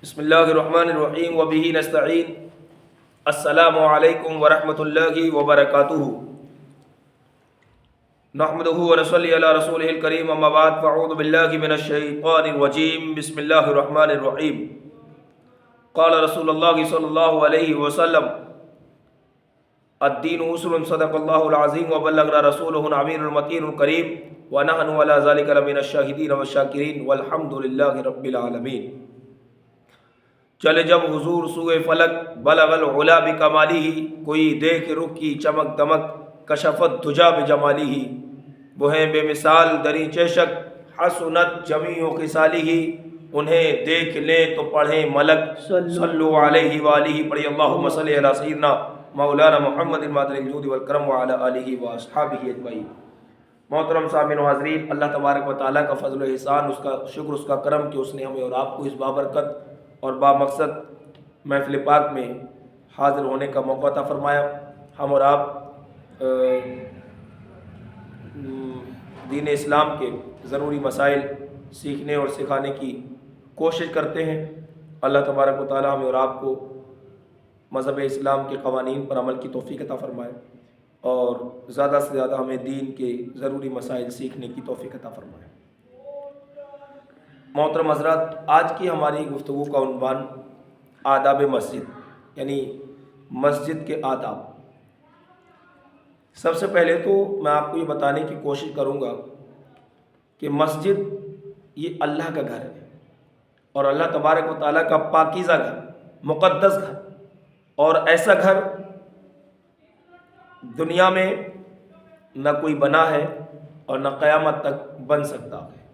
بسم اللہ الرحمن الرحیم وبہ نستعین۔ السلام علیکم ورحمۃ اللہ وبرکاتہ۔ نحمدہ ونصلی علی رسولہ الکریم، اما بعد فاعوذ باللہ من الشیطان الرجیم، بسم اللہ الرحمن الرحیم۔ قال رسول اللہ صلی اللہ علیہ وسلم الدین یسر صدق اللہ العظیم وبلغنا رسولہ الامین المتین الکریم ونحن علی ذلک لمن الشاہدین والشاکرین والحمد للہ رب العالمین۔ چلے جب حضور سوئے فلک بلغ العلا بکمالہ، کوئی دیکھ رخ کی چمک دمک کشفت دجا بجمالہ، وہ ہیں بے مثال دری چیشک حسنت جمیع خصالہ، انہیں دیکھ لیں تو پڑھیں ملک صلو علیہ وآلہ، پڑھی اللہم صلی علی سیدنا مولانا محمد المادر الجود والکرم وعلی آلہ واصحابہ اجمعین۔ محترم سامعین و حاضرین، اللہ تبارک و تعالیٰ کا فضل و احسان، اس کا شکر، اس کا کرم کہ اس نے ہمیں اور آپ کو اس بابرکت اور با مقصد محفل پاک میں حاضر ہونے کا موقع عطا فرمایا۔ ہم اور آپ دین اسلام کے ضروری مسائل سیکھنے اور سکھانے کی کوشش کرتے ہیں۔ اللہ تبارک و تعالی ہمیں اور آپ کو مذہب اسلام کے قوانین پر عمل کی توفیق عطا فرمائے اور زیادہ سے زیادہ ہمیں دین کے ضروری مسائل سیکھنے کی توفیق عطا فرمائے۔ محترم حضرات، آج کی ہماری گفتگو کا عنوان آداب مسجد، یعنی مسجد کے آداب۔ سب سے پہلے تو میں آپ کو یہ بتانے کی کوشش کروں گا کہ مسجد یہ اللہ کا گھر ہے، اور اللہ تبارک و تعالیٰ کا پاکیزہ گھر، مقدس گھر، اور ایسا گھر دنیا میں نہ کوئی بنا ہے اور نہ قیامت تک بن سکتا ہے،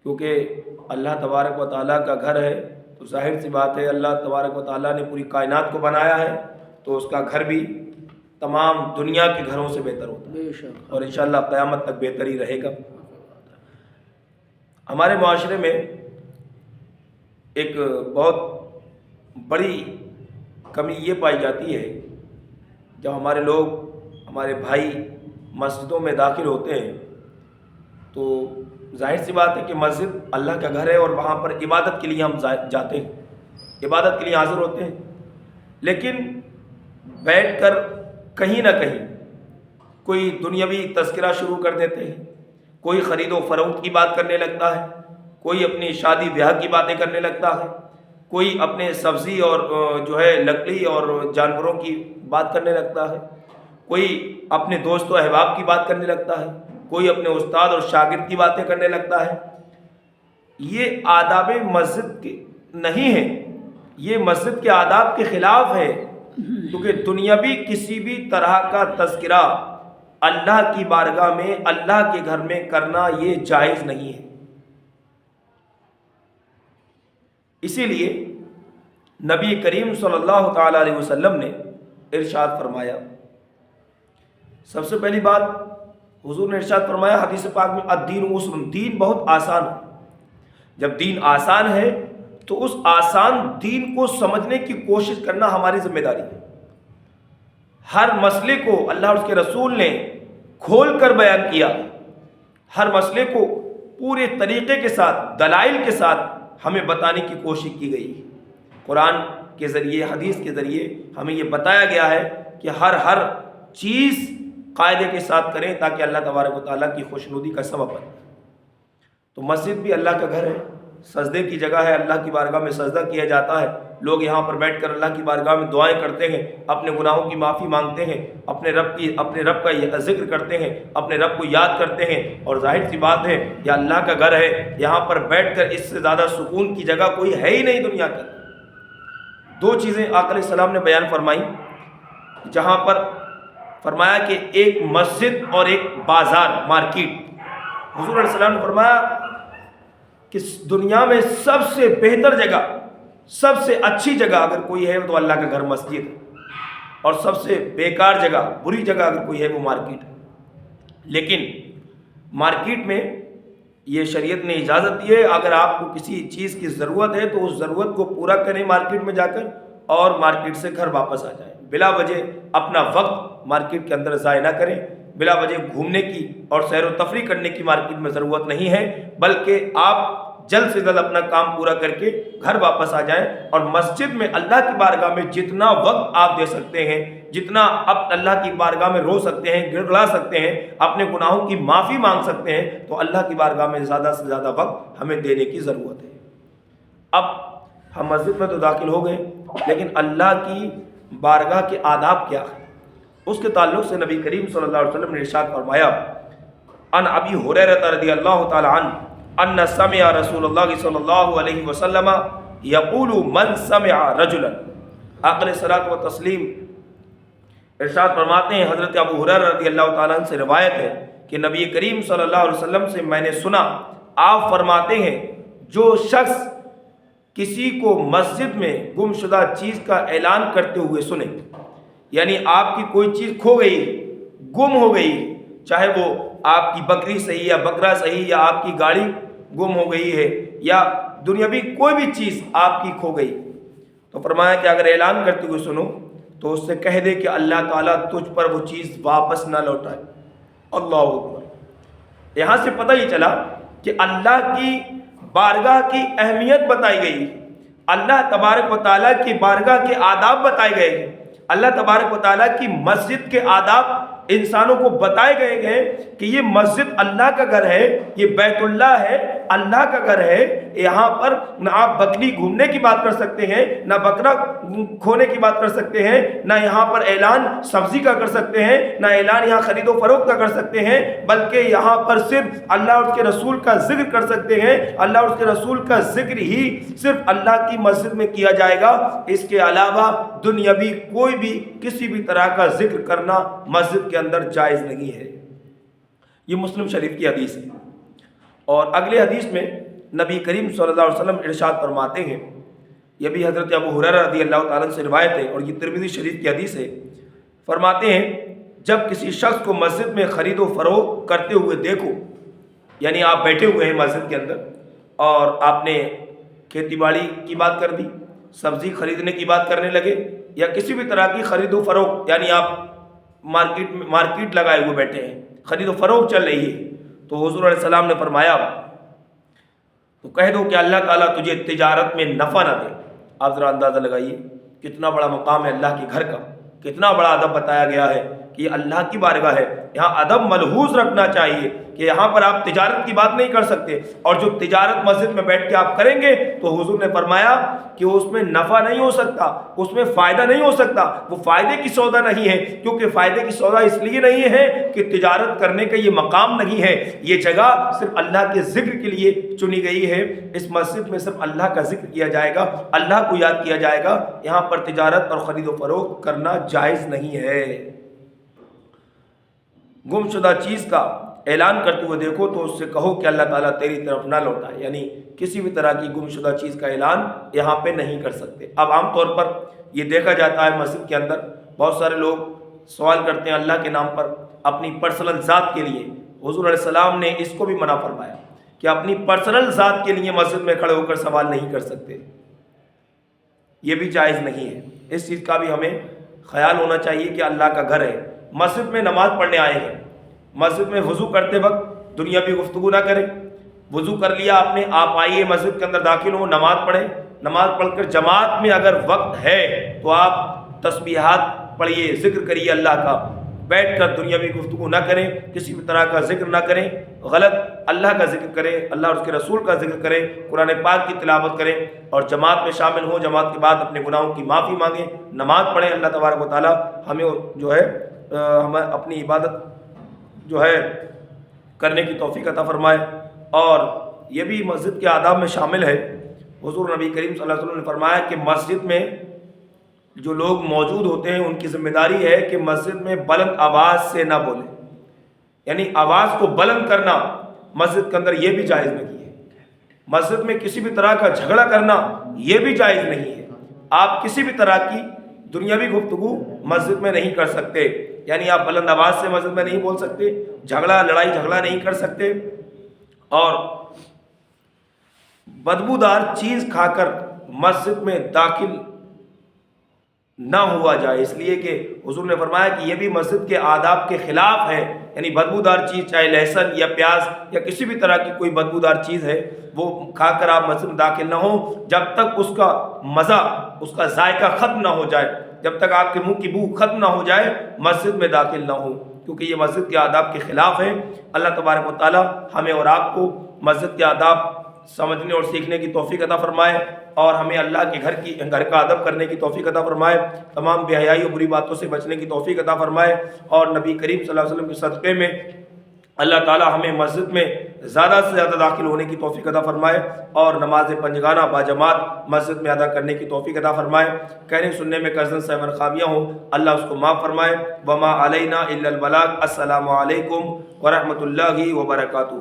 کیونکہ اللہ تبارک و تعالیٰ کا گھر ہے تو ظاہر سی بات ہے اللہ تبارک و تعالیٰ نے پوری کائنات کو بنایا ہے تو اس کا گھر بھی تمام دنیا کے گھروں سے بہتر ہوتا ہے اور انشاءاللہ قیامت تک بہتر ہی رہے گا۔ ہمارے معاشرے میں ایک بہت بڑی کمی یہ پائی جاتی ہے، جب ہمارے لوگ، ہمارے بھائی مسجدوں میں داخل ہوتے ہیں تو ظاہر سی بات ہے کہ مسجد اللہ کا گھر ہے اور وہاں پر عبادت کے لیے ہم جاتے ہیں، عبادت کے لیے حاضر ہوتے ہیں، لیکن بیٹھ کر کہیں نہ کہیں کوئی دنیاوی تذکرہ شروع کر دیتے ہیں، کوئی خرید و فروخت کی بات کرنے لگتا ہے، کوئی اپنی شادی بیاہ کی باتیں کرنے لگتا ہے، کوئی اپنے سبزی اور جو ہے لکڑی اور جانوروں کی بات کرنے لگتا ہے، کوئی اپنے دوست و احباب کی بات کرنے لگتا ہے، کوئی اپنے استاد اور شاگرد کی باتیں کرنے لگتا ہے۔ یہ آداب مسجد کے نہیں ہیں، یہ مسجد کے آداب کے خلاف ہے، کیونکہ دنیاوی کسی بھی طرح کا تذکرہ اللہ کی بارگاہ میں، اللہ کے گھر میں کرنا یہ جائز نہیں ہے۔ اسی لیے نبی کریم صلی اللہ تعالی علیہ وسلم نے ارشاد فرمایا، سب سے پہلی بات حضور نے ارشاد فرمایا حدیث پاک میں، الدین یسر، دین بہت آسان ہے۔ جب دین آسان ہے تو اس آسان دین کو سمجھنے کی کوشش کرنا ہماری ذمہ داری ہے۔ ہر مسئلے کو اللہ اور اس کے رسول نے کھول کر بیان کیا، ہر مسئلے کو پورے طریقے کے ساتھ، دلائل کے ساتھ ہمیں بتانے کی کوشش کی گئی۔ قرآن کے ذریعے، حدیث کے ذریعے ہمیں یہ بتایا گیا ہے کہ ہر چیز قاعدے کے ساتھ کریں تاکہ اللہ تبارک و تعالیٰ کی خوشنودی کا سبب بنے۔ تو مسجد بھی اللہ کا گھر ہے، سجدے کی جگہ ہے، اللہ کی بارگاہ میں سجدہ کیا جاتا ہے، لوگ یہاں پر بیٹھ کر اللہ کی بارگاہ میں دعائیں کرتے ہیں، اپنے گناہوں کی معافی مانگتے ہیں، اپنے رب کا ذکر کرتے ہیں، اپنے رب کو یاد کرتے ہیں، اور ظاہر سی بات ہے یہ اللہ کا گھر ہے، یہاں پر بیٹھ کر اس سے زیادہ سکون کی جگہ کوئی ہے ہی نہیں دنیا کی۔ دو چیزیں آقا علیہ السلام نے بیان فرمائی، جہاں پر فرمایا کہ ایک مسجد اور ایک بازار، مارکیٹ۔ حضور علیہ السلام نے فرمایا کہ دنیا میں سب سے بہتر جگہ، سب سے اچھی جگہ اگر کوئی ہے تو اللہ کا گھر مسجد ہے، اور سب سے بیکار جگہ، بری جگہ اگر کوئی ہے وہ مارکیٹ ہے۔ لیکن مارکیٹ میں یہ شریعت نے اجازت دی ہے، اگر آپ کو کسی چیز کی ضرورت ہے تو اس ضرورت کو پورا کریں مارکیٹ میں جا کر، اور مارکیٹ سے گھر واپس آ جائیں۔ بلا وجہ اپنا وقت مارکیٹ کے اندر ضائع نہ کریں، بلا وجہ گھومنے کی اور سیر و تفریح کرنے کی مارکیٹ میں ضرورت نہیں ہے، بلکہ آپ جلد سے جلد اپنا کام پورا کر کے گھر واپس آ جائیں، اور مسجد میں اللہ کی بارگاہ میں جتنا وقت آپ دے سکتے ہیں، جتنا آپ اللہ کی بارگاہ میں رو سکتے ہیں، گڑگڑا سکتے ہیں، اپنے گناہوں کی معافی مانگ سکتے ہیں، تو اللہ کی بارگاہ میں زیادہ سے زیادہ وقت ہمیں دینے کی ضرورت ہے۔ اب ہم مسجد میں تو داخل ہو گئے، لیکن اللہ کی بارگاہ کے آداب کیا ہے، اس کے تعلق سے نبی کریم صلی اللہ علیہ وسلم نے ارشاد فرمایا، ان ابی ہریرہ رضی اللہ تعالی عنہ ان سمع رسول اللہ صلی اللہ علیہ وسلم یقول من سمع رجلا، آقا علیہ الصلوۃ والتسلیم ارشاد فرماتے ہیں، حضرت ابو ہریرہ رضی اللہ تعالیٰ عنہ سے روایت ہے کہ نبی کریم صلی اللہ علیہ وسلم سے میں نے سنا، آپ فرماتے ہیں جو شخص کسی کو مسجد میں گم شدہ چیز کا اعلان کرتے ہوئے سنے، یعنی آپ کی کوئی چیز کھو گئی، گم ہو گئی، چاہے وہ آپ کی بکری صحیح یا بکرا صحیح، یا آپ کی گاڑی گم ہو گئی ہے، یا دنیاوی کوئی بھی چیز آپ کی کھو گئی، تو فرمایا کہ اگر اعلان کرتے ہوئے سنو تو اس سے کہہ دے کہ اللہ تعالیٰ تجھ پر وہ چیز واپس نہ لوٹائے۔ اللہ اکبر۔ یہاں سے پتہ یہ چلا کہ اللہ کی بارگاہ کی اہمیت بتائی گئی، اللہ تبارک و تعالیٰ کی بارگاہ کے آداب بتائے گئے ہیں، اللہ تبارک و تعالیٰ کی مسجد کے آداب انسانوں کو بتائے گئے ہیں کہ یہ مسجد اللہ کا گھر ہے، یہ بیت اللہ ہے، اللہ کا گھر ہے، یہاں پر نہ آپ بکری گھومنے کی بات کر سکتے ہیں، نہ بکرا کھونے کی بات کر سکتے ہیں، نہ یہاں پر اعلان سبزی کا کر سکتے ہیں، نہ اعلان یہاں خرید و فروخت کا کر سکتے ہیں، بلکہ یہاں پر صرف اللہ اور اس کے رسول کا ذکر کر سکتے ہیں۔ اللہ اور اس کے رسول کا ذکر ہی صرف اللہ کی مسجد میں کیا جائے گا، اس کے علاوہ دنیاوی کوئی بھی کسی بھی طرح کا ذکر کرنا مسجد کے اندر جائز نہیں ہے۔ یہ مسلم شریف کی حدیث ہے۔ اور اگلے حدیث میں نبی کریم صلی اللہ علیہ وسلم ارشاد فرماتے ہیں، یہ بھی حضرت ابو ہریرہ رضی اللہ تعالیٰ سے روایت ہے اور یہ ترمذی شریف کی حدیث ہے، فرماتے ہیں جب کسی شخص کو مسجد میں خرید و فروخت کرتے ہوئے دیکھو، یعنی آپ بیٹھے ہوئے ہیں مسجد کے اندر اور آپ نے کھیتی باڑی کی بات کر دی، سبزی خریدنے کی بات کرنے لگے، یا کسی بھی طرح کی خرید و فروخت، یعنی آپ مارکیٹ لگائے ہوئے بیٹھے ہیں، خرید و فروخت چل رہی ہے، تو حضور علیہ السلام نے فرمایا تو کہہ دو کہ اللہ تعالیٰ تجھے تجارت میں نفع نہ دے۔ آپ ذرا اندازہ لگائیے کتنا بڑا مقام ہے اللہ کے گھر کا، کتنا بڑا ادب بتایا گیا ہے کہ یہ اللہ کی بارگاہ ہے، یہاں ادب ملحوظ رکھنا چاہیے کہ یہاں پر آپ تجارت کی بات نہیں کر سکتے، اور جو تجارت مسجد میں بیٹھ کے آپ کریں گے تو حضور نے فرمایا کہ اس میں نفع نہیں ہو سکتا، اس میں فائدہ نہیں ہو سکتا، وہ فائدے کی سودا نہیں ہے، کیونکہ فائدے کی سودا اس لیے نہیں ہے کہ تجارت کرنے کا یہ مقام نہیں ہے، یہ جگہ صرف اللہ کے ذکر کے لیے چنی گئی ہے، اس مسجد میں صرف اللہ کا ذکر کیا جائے گا، اللہ کو یاد کیا جائے گا، یہاں پر تجارت اور خرید و فروخت کرنا جائز نہیں ہے۔ گم شدہ چیز کا اعلان کرتے ہوئے دیکھو تو اس سے کہو کہ اللہ تعالیٰ تیری طرف نہ لوٹائے، یعنی کسی بھی طرح کی گم شدہ چیز کا اعلان یہاں پہ نہیں کر سکتے۔ اب عام طور پر یہ دیکھا جاتا ہے مسجد کے اندر بہت سارے لوگ سوال کرتے ہیں اللہ کے نام پر اپنی پرسنل ذات کے لیے، حضور علیہ السلام نے اس کو بھی منع فرمایا کہ اپنی پرسنل ذات کے لیے مسجد میں کھڑے ہو کر سوال نہیں کر سکتے، یہ بھی جائز نہیں ہے۔ اس چیز کا بھی ہمیں خیال ہونا چاہیے کہ اللہ کا گھر ہے، مسجد میں نماز پڑھنے آئے ہیں، مسجد میں وضو کرتے وقت دنیاوی گفتگو نہ کریں، وضو کر لیا آپ نے، آپ آئیے مسجد کے اندر داخل ہو، نماز پڑھیں، نماز پڑھ کر جماعت میں اگر وقت ہے تو آپ تسبیحات پڑھیے، ذکر کریے اللہ کا، بیٹھ کر دنیاوی گفتگو نہ کریں، کسی بھی طرح کا ذکر نہ کریں، غلط اللہ کا ذکر کریں، اللہ اور اس کے رسول کا ذکر کریں، قرآن پاک کی تلاوت کریں، اور جماعت میں شامل ہوں، جماعت کے بعد اپنے گناہوں کی معافی مانگیں، نماز پڑھیں۔ اللہ تبارک و تعالیٰ ہمیں جو ہے ہمیں اپنی عبادت جو ہے کرنے کی توفیق عطا فرمائے۔ اور یہ بھی مسجد کے آداب میں شامل ہے، حضور نبی کریم صلی اللہ علیہ وسلم نے فرمایا کہ مسجد میں جو لوگ موجود ہوتے ہیں ان کی ذمہ داری ہے کہ مسجد میں بلند آواز سے نہ بولیں، یعنی آواز کو بلند کرنا مسجد کے اندر یہ بھی جائز نہیں ہے۔ مسجد میں کسی بھی طرح کا جھگڑا کرنا یہ بھی جائز نہیں ہے، آپ کسی بھی طرح کی دنیاوی گفتگو مسجد میں نہیں کر سکتے، یعنی آپ بلند آواز سے مسجد میں نہیں بول سکتے، لڑائی جھگڑا نہیں کر سکتے، اور بدبودار چیز کھا کر مسجد میں داخل نہ ہوا جائے، اس لیے کہ حضور نے فرمایا کہ یہ بھی مسجد کے آداب کے خلاف ہے، یعنی بدبودار چیز چاہے لہسن یا پیاز یا کسی بھی طرح کی کوئی بدبودار چیز ہے وہ کھا کر آپ مسجد میں داخل نہ ہوں جب تک اس کا مزہ، اس کا ذائقہ ختم نہ ہو جائے، جب تک آپ کے منہ کی بو ختم نہ ہو جائے مسجد میں داخل نہ ہوں، کیونکہ یہ مسجد کے آداب کے خلاف ہے۔ اللہ تبارک و تعالی ہمیں اور آپ کو مسجد کے آداب سمجھنے اور سیکھنے کی توفیق عطا فرمائے، اور ہمیں اللہ کے گھر کا ادب کرنے کی توفیق عطا فرمائے، تمام بے حیائی اور بری باتوں سے بچنے کی توفیق عطا فرمائے، اور نبی کریم صلی اللہ علیہ وسلم کے صدقے میں اللہ تعالی ہمیں مسجد میں زیادہ سے زیادہ داخل ہونے کی توفیق عطا فرمائے، اور نماز پنجگانہ باجماعت مسجد میں ادا کرنے کی توفیق عطا فرمائے۔ کہنے سننے میں کزن سیون خامیاں ہوں، اللہ اس کو معاف فرمائے۔ وما علینا الا البلاغ۔ السلام علیکم ورحمۃ اللہ وبرکاتہ۔